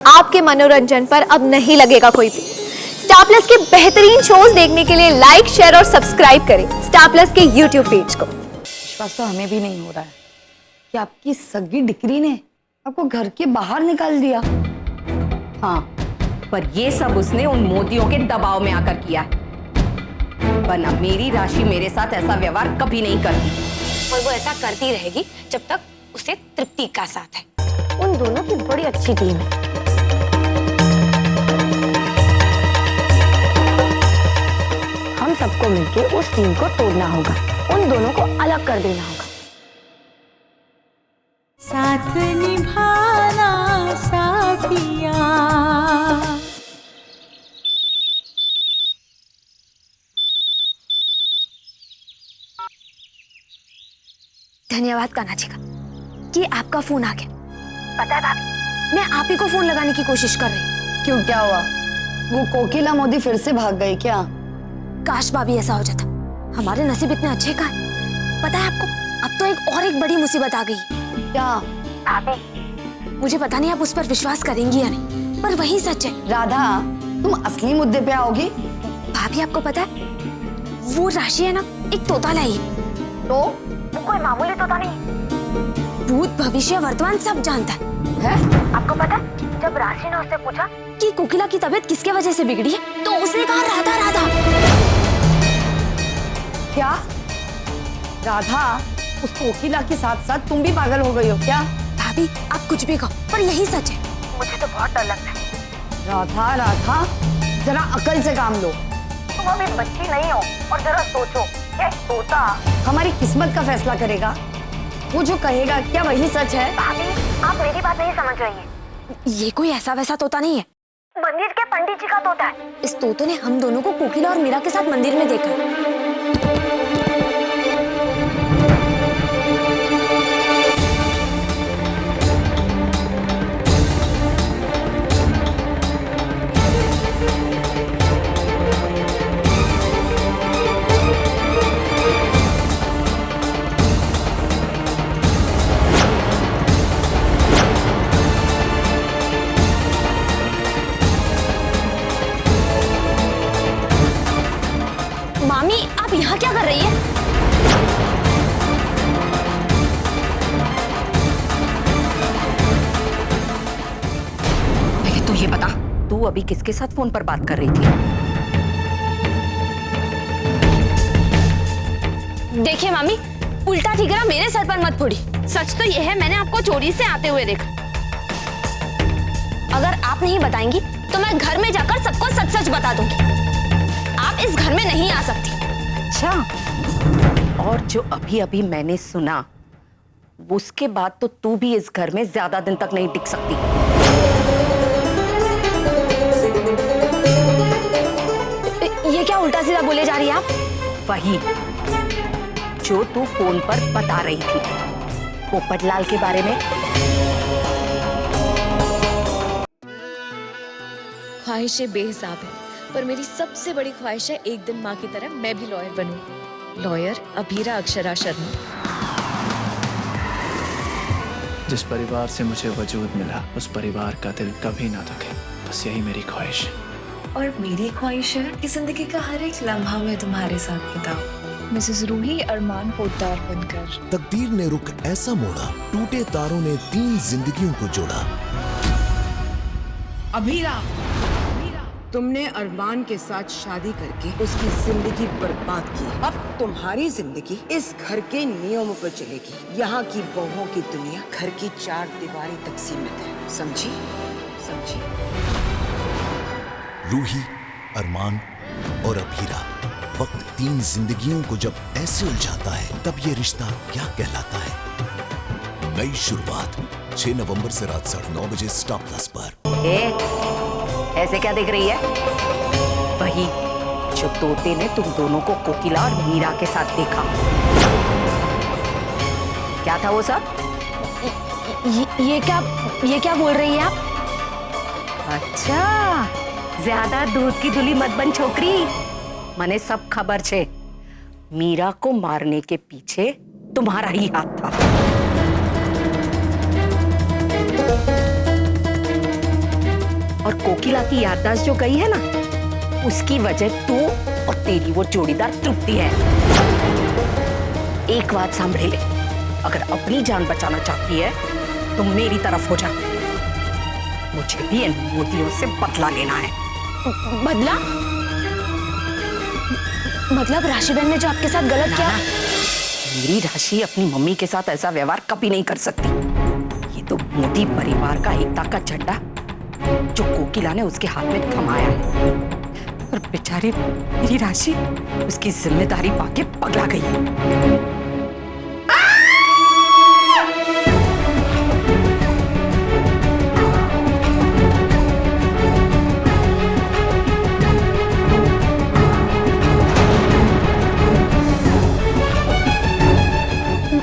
आपके मनोरंजन पर अब नहीं लगेगा कोई भी। स्टार प्लस के बेहतरीन शोज देखने के लिए लाइक, शेयर और सब्सक्राइब करें स्टार प्लस के यूट्यूब पेज को। विश्वास तो हमें भी नहीं हो रहा है कि आपकी सगी डिक्री ने आपको घर के बाहर निकाल दिया। हाँ, पर ये सब उसने उन मोतियों के दबाव में आकर किया है। वरना मेरी राशि मेरे साथ ऐसा व्यवहार कभी नहीं करती। और वो ऐसा करती रहेगी जब तक उसे तृप्ति का साथ है। उन दोनों की बड़ी अच्छी टीम है। हम सबको मिलके उस टीम को तोड़ना होगा, उन दोनों को अलग कर देना होगा। साथ निभाना साथिया। धन्यवाद कान्हा जी का कि आपका फोन आ गया। पता है भाभी, मैं आप ही को फोन लगाने की कोशिश कर रही। क्यों, क्या हुआ? वो कोकिला मोदी फिर से भाग गई क्या? काश भाभी ऐसा हो जाता। हमारे नसीब इतने अच्छे का है। पता है आपको, अब तो एक बड़ी मुसीबत आ गई। क्या? भाभी, मुझे पता नहीं आप उस पर विश्वास करेंगी या नहीं, पर वही सच है। राधा, तुम असली मुद्दे पे आओगी? भाभी आपको पता है, वो राशि है ना, एक तोता लाई है। तो वो कोई मामूली तोता नहीं, भूत भविष्य वर्तमान सब जानता है। आपको पता है, जब राशि ने उससे पूछा कि कोकिला की तबीयत किसके वजह से बिगड़ी है, तो उसने कहा राधा राधा। क्या? राधा, उस कोकिला के साथ साथ तुम भी पागल हो गई हो क्या? भाभी आप कुछ भी कहो, पर यही सच है। मुझे तो बहुत डर लगता है। राधा राधा, जरा अकल से काम लो। तुम अभी बच्ची नहीं हो, और जरा सोचो, क्या तोता हमारी किस्मत का फैसला करेगा? वो जो कहेगा क्या वही सच है? भाभी आप मेरी बात नहीं समझ रही हैं। ये कोई ऐसा वैसा तोता नहीं है, मंदिर के पंडित जी का तोता है। इस तोते ने हम दोनों को कोकिला और मीरा के साथ मंदिर में देखा। मामी आप यहाँ क्या कर रही है? पहले तो ये बता, तू अभी किसके साथ फोन पर बात कर रही थी? देखिए मामी, उल्टा ठिकरा मेरे सर पर मत फोड़ी। सच तो यह है, मैंने आपको चोरी से आते हुए देखा। अगर आप नहीं बताएंगी तो मैं घर में जाकर सबको सच सच बता दूंगी। आप इस घर में नहीं आ सकती। अच्छा, और जो अभी अभी मैंने सुना, उसके बाद तो तू भी इस घर में ज्यादा दिन तक नहीं टिक सकती। ये क्या उल्टा सीधा बोले जा रही है आप? वही जो तू फोन पर बता रही थी, पोपटलाल के बारे में। ख्वाहिशें बेहिसाब है, पर मेरी सबसे बड़ी ख्वाहिश है एक दिन माँ की तरह मैं भी लॉयर बनूं। लॉयर अभीरा अक्षरा शर्मा। जिस परिवार से मुझे वजूद मिला, उस परिवार का दिल कभी ना दुखे, बस यही मेरी ख्वाहिश है। और मेरी ख्वाहिश है कि जिंदगी का हर एक लम्हा मैं तुम्हारे साथ बिताऊं। मिसेस रूही अरमान पोद्दार बनकर। तकदीर ने रुख ऐसा मोड़ा, टूटे तारों ने 3 जिंदगियों को जोड़ा। अभीरा, तुमने अरमान के साथ शादी करके उसकी जिंदगी बर्बाद की। अब तुम्हारी जिंदगी इस घर के नियमों पर चलेगी। यहाँ की बहुओं की दुनिया घर की 4 दीवारी तक सीमित है, समझी? समझी? रूही, अरमान और अभीरा, वक्त 3 जिंदगियों को जब ऐसे उलझाता है, तब ये रिश्ता क्या कहलाता है? नई शुरुआत 6 नवंबर से रात 9:30 बजे स्टार प्लस पर। ऐसे क्या देख रही है? वही जो तोते ने तुम दोनों को कोकिला और मीरा के साथ देखा। क्या था वो सब? ये क्या बोल रही है आप? अच्छा, ज्यादा दूध की धुली मत बन छोकरी। मने सब खबर छे, मीरा को मारने के पीछे तुम्हारा ही हाथ था। कोकिला की याददाश्त जो गई है ना, उसकी वजह तू और तेरी वो जोड़ीदार तृप्ति है। एक बात सांभले ले, अगर अपनी जान बचाना चाहती है तो मेरी तरफ हो जा। मुझे भी इन मोतियों से बदला लेना है। बदला? मतलब राशि बहन ने जो आपके साथ गलत किया? मेरी राशि अपनी मम्मी के साथ ऐसा व्यवहार कभी नहीं कर सकती। ये तो मोदी परिवार का एकता का झंडा जो कोकिला ने उसके हाथ में थमाया है, और बेचारी मेरी राशि उसकी जिम्मेदारी पाके पगला गई है।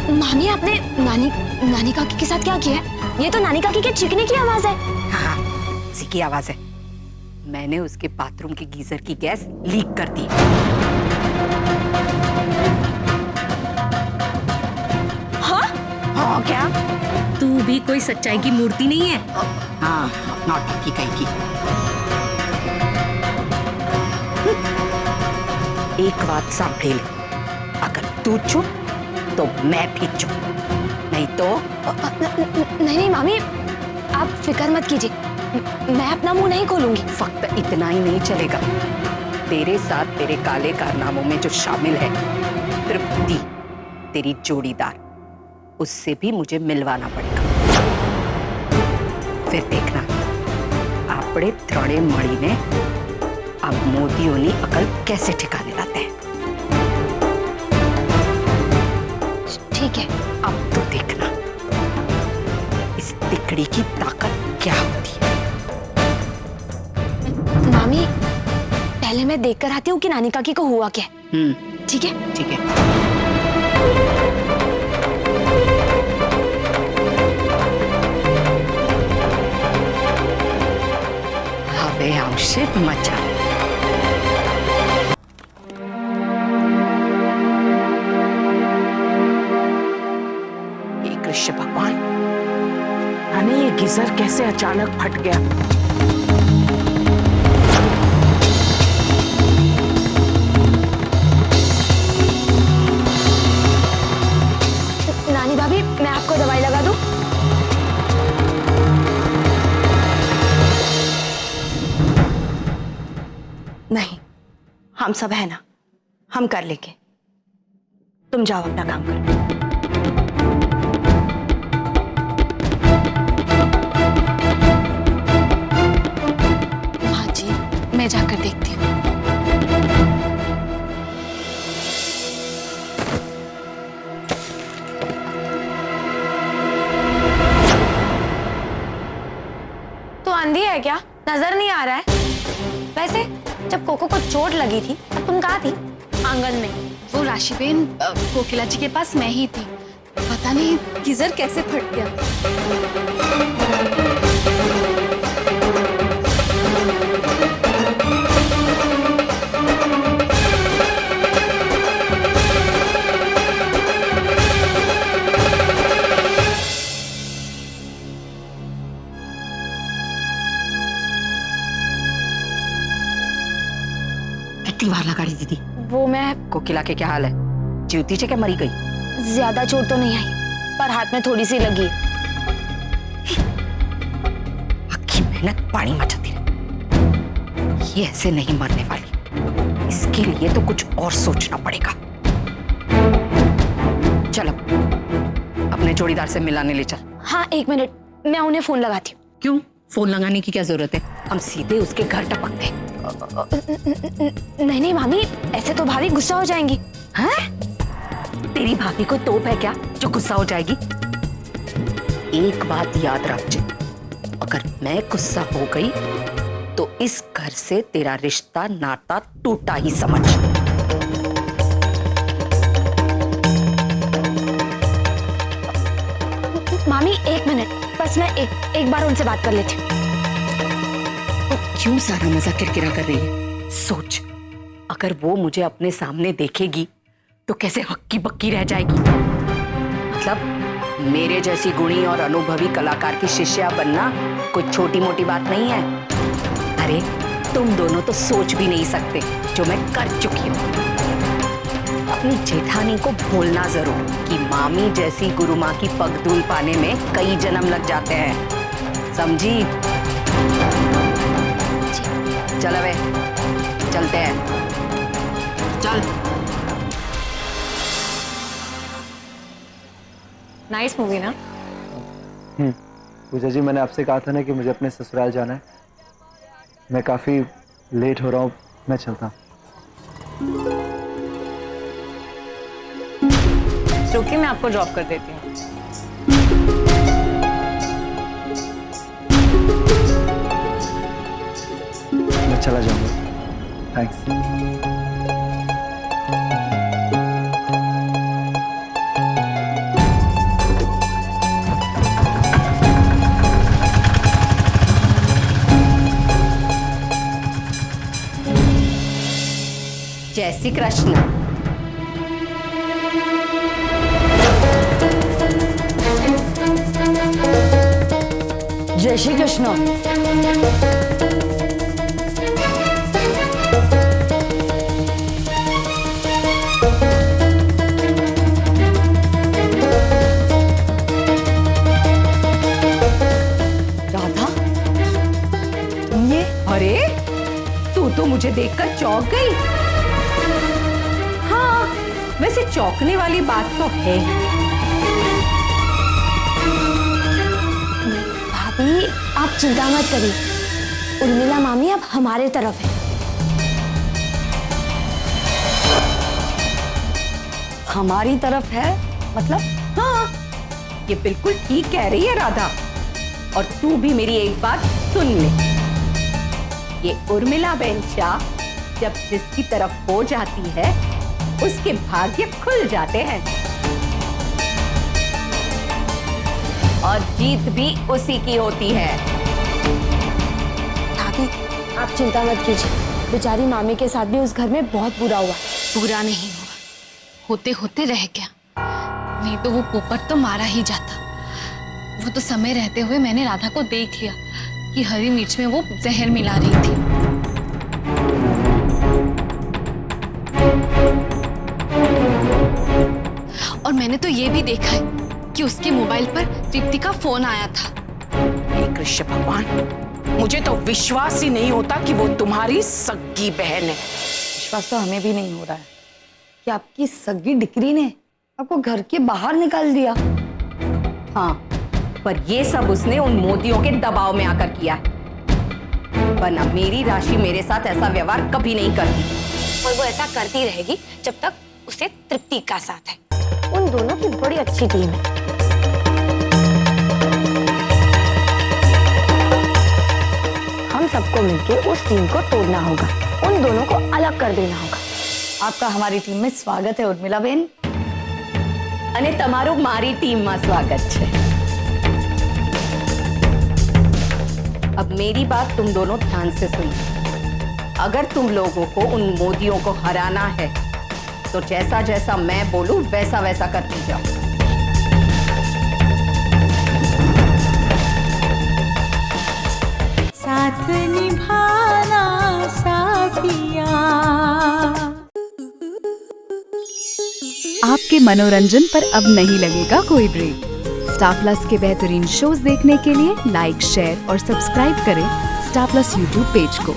मामी, आपने नानी काकी के साथ क्या किया है? ये तो नानी काकी के चीखने की आवाज है। हाँ, उसी की आवाज है। मैंने उसके बाथरूम के गीजर की गैस लीक कर दी। हाँ? हाँ क्या? तू भी कोई सच्चाई की मूर्ति नहीं है। हाँ, नौटंकी कहीं की। एक बात सांभले ले, अगर तू चुप तो मैं भी चुप, नहीं तो नहीं मामी, आप फिक्र मत कीजिए, मैं अपना मुंह नहीं खोलूंगी। फक्त इतना ही नहीं चलेगा, तेरे साथ तेरे काले कारनामों में जो शामिल है तृप्ति, तेरी जोड़ीदार, उससे भी मुझे मिलवाना पड़ेगा। फिर देखना, आपड़े त्रणेय मणि ने अब मोदियों ने अकल कैसे ठिकाने लाते हैं। ठीक है। अब तो देखना इस तिकड़ी की ताकत क्या होती है। मामी, पहले मैं देखकर आती हूँ कि नानी काकी को हुआ क्या। ठीक है? ठीक है। हवे आवश्य मजा। कृष्ण भगवान, यानी ये गीजर कैसे अचानक फट गया? नानी भाभी, मैं आपको दवाई लगा दूं? नहीं, हम सब है ना, हम कर लेंगे। तुम जाओ अपना काम करो। मैं जाकर देखती हूँ। तो आंधी है क्या? नजर नहीं आ रहा है। वैसे जब कोको को चोट लगी थी तब तुम कहाँ थी? आंगन में। वो राशि बहन कोकिला जी के पास मैं ही थी, पता नहीं गीजर कैसे फट गया। कितनी बार लगा रही दीदी? वो मैं कोकिला के क्या हाल है? जीवती से क्या मरी गई? ज्यादा चोट तो नहीं आई, पर हाथ में थोड़ी सी लगी। आखी मेहनत पानी में जाती रही। ये ऐसे नहीं मरने वाली, इसके लिए तो कुछ और सोचना पड़ेगा। चल अपने जोड़ीदार से मिलाने ले चल। हाँ, 1 मिनट, मैं उन्हें फोन लगाती हूँ। क्यों? फोन लगाने की क्या जरूरत है? हम सीधे उसके घर टपकते। नहीं मामी, ऐसे तो भाभी गुस्सा हो जाएंगी। हैं? तेरी भाभी को तोप है क्या जो गुस्सा हो जाएगी? एक बात याद रख, अगर मैं गुस्सा हो गई तो इस घर से तेरा रिश्ता नाता टूटा ही समझ। मामी 1 मिनट, बस मैं एक बार उनसे बात कर लेती हूँ। क्यों सारा मजा किरकिरा कर रही है? सोच, अगर वो मुझे अपने सामने देखेगी तो कैसे हक्की बक्की रह जाएगी। मतलब मेरे जैसी गुणी और अनुभवी कलाकार की शिष्या बनना कोई छोटी मोटी बात नहीं है। अरे तुम दोनों तो सोच भी नहीं सकते जो मैं कर चुकी हूँ। अपनी जेठानी को बोलना जरूर कि मामी जैसी गुरु माँ की पगडूल पाने में कई जन्म लग जाते हैं, समझी? चल अबे, चलते हैं, चल। नाइस मूवी ना? पूजा जी, मैंने आपसे कहा था ना कि मुझे अपने ससुराल जाना है। मैं काफी लेट हो रहा हूँ, मैं चलता हूँ। रुकिए, मैं आपको ड्रॉप कर देती हूँ। मैं चला जाऊंगा। थैंक्स। जय श्री कृष्ण। जय श्री कृष्ण। राधा, ये? अरे तू तो मुझे देखकर चौंक गई। हाँ, वैसे चौंकने वाली बात तो है। भाभी, आप चिंता मत करिए, उर्मिला मामी अब हमारे तरफ है। हमारी तरफ है मतलब? हाँ, ये बिल्कुल ठीक कह रही है राधा। और तू भी मेरी एक बात सुन ले। ये उर्मिला बहन शाह जब जिसकी तरफ हो जाती है उसके भाग्य खुल जाते हैं और जीत भी उसी की होती है। भाभी, आप चिंता मत कीजिए, बेचारी मामी के साथ भी उस घर में बहुत बुरा हुआ। बुरा नहीं हुआ, होते होते रह गया, नहीं तो वो पोपट तो मारा ही जाता। वो तो समय रहते हुए मैंने राधा को देख लिया कि हरी मिर्च में वो जहर मिला रही थी। और मैंने तो ये भी देखा है कि उसके मोबाइल पर तृप्ति का फोन आया था। हे कृष्ण भगवान, मुझे तो विश्वास ही नहीं होता कि वो तुम्हारी सगी बहन है। विश्वास तो हमें भी नहीं हो रहा है कि आपकी सगी डिक्री ने आपको घर के बाहर निकाल दिया। हाँ, पर ये सब उसने उन मोदियों के दबाव में आकर किया है। वरना मेरी राशि मेरे साथ ऐसा व्यवहार कभी नहीं करती। और वो ऐसा करती रहेगी जब तक उसे तृप्ति का साथ है। उन दोनों की बड़ी अच्छी टीम है। हम सबको मिलकर उस टीम को तोड़ना होगा, उन दोनों को अलग कर देना होगा। आपका हमारी टीम में स्वागत है उर्मिला बहन। અને તમારું મારી ટીમમાં स्वागत है। अब मेरी बात तुम दोनों ध्यान से सुनो। अगर तुम लोगों को उन मोदियों को हराना है तो जैसा जैसा मैं बोलूं वैसा वैसा करती जाओ। साथ निभाना साथिया। आपके मनोरंजन पर अब नहीं लगेगा कोई ब्रेक। स्टार प्लस के बेहतरीन शोज देखने के लिए लाइक, शेयर और सब्सक्राइब करें स्टार प्लस यूट्यूब पेज को।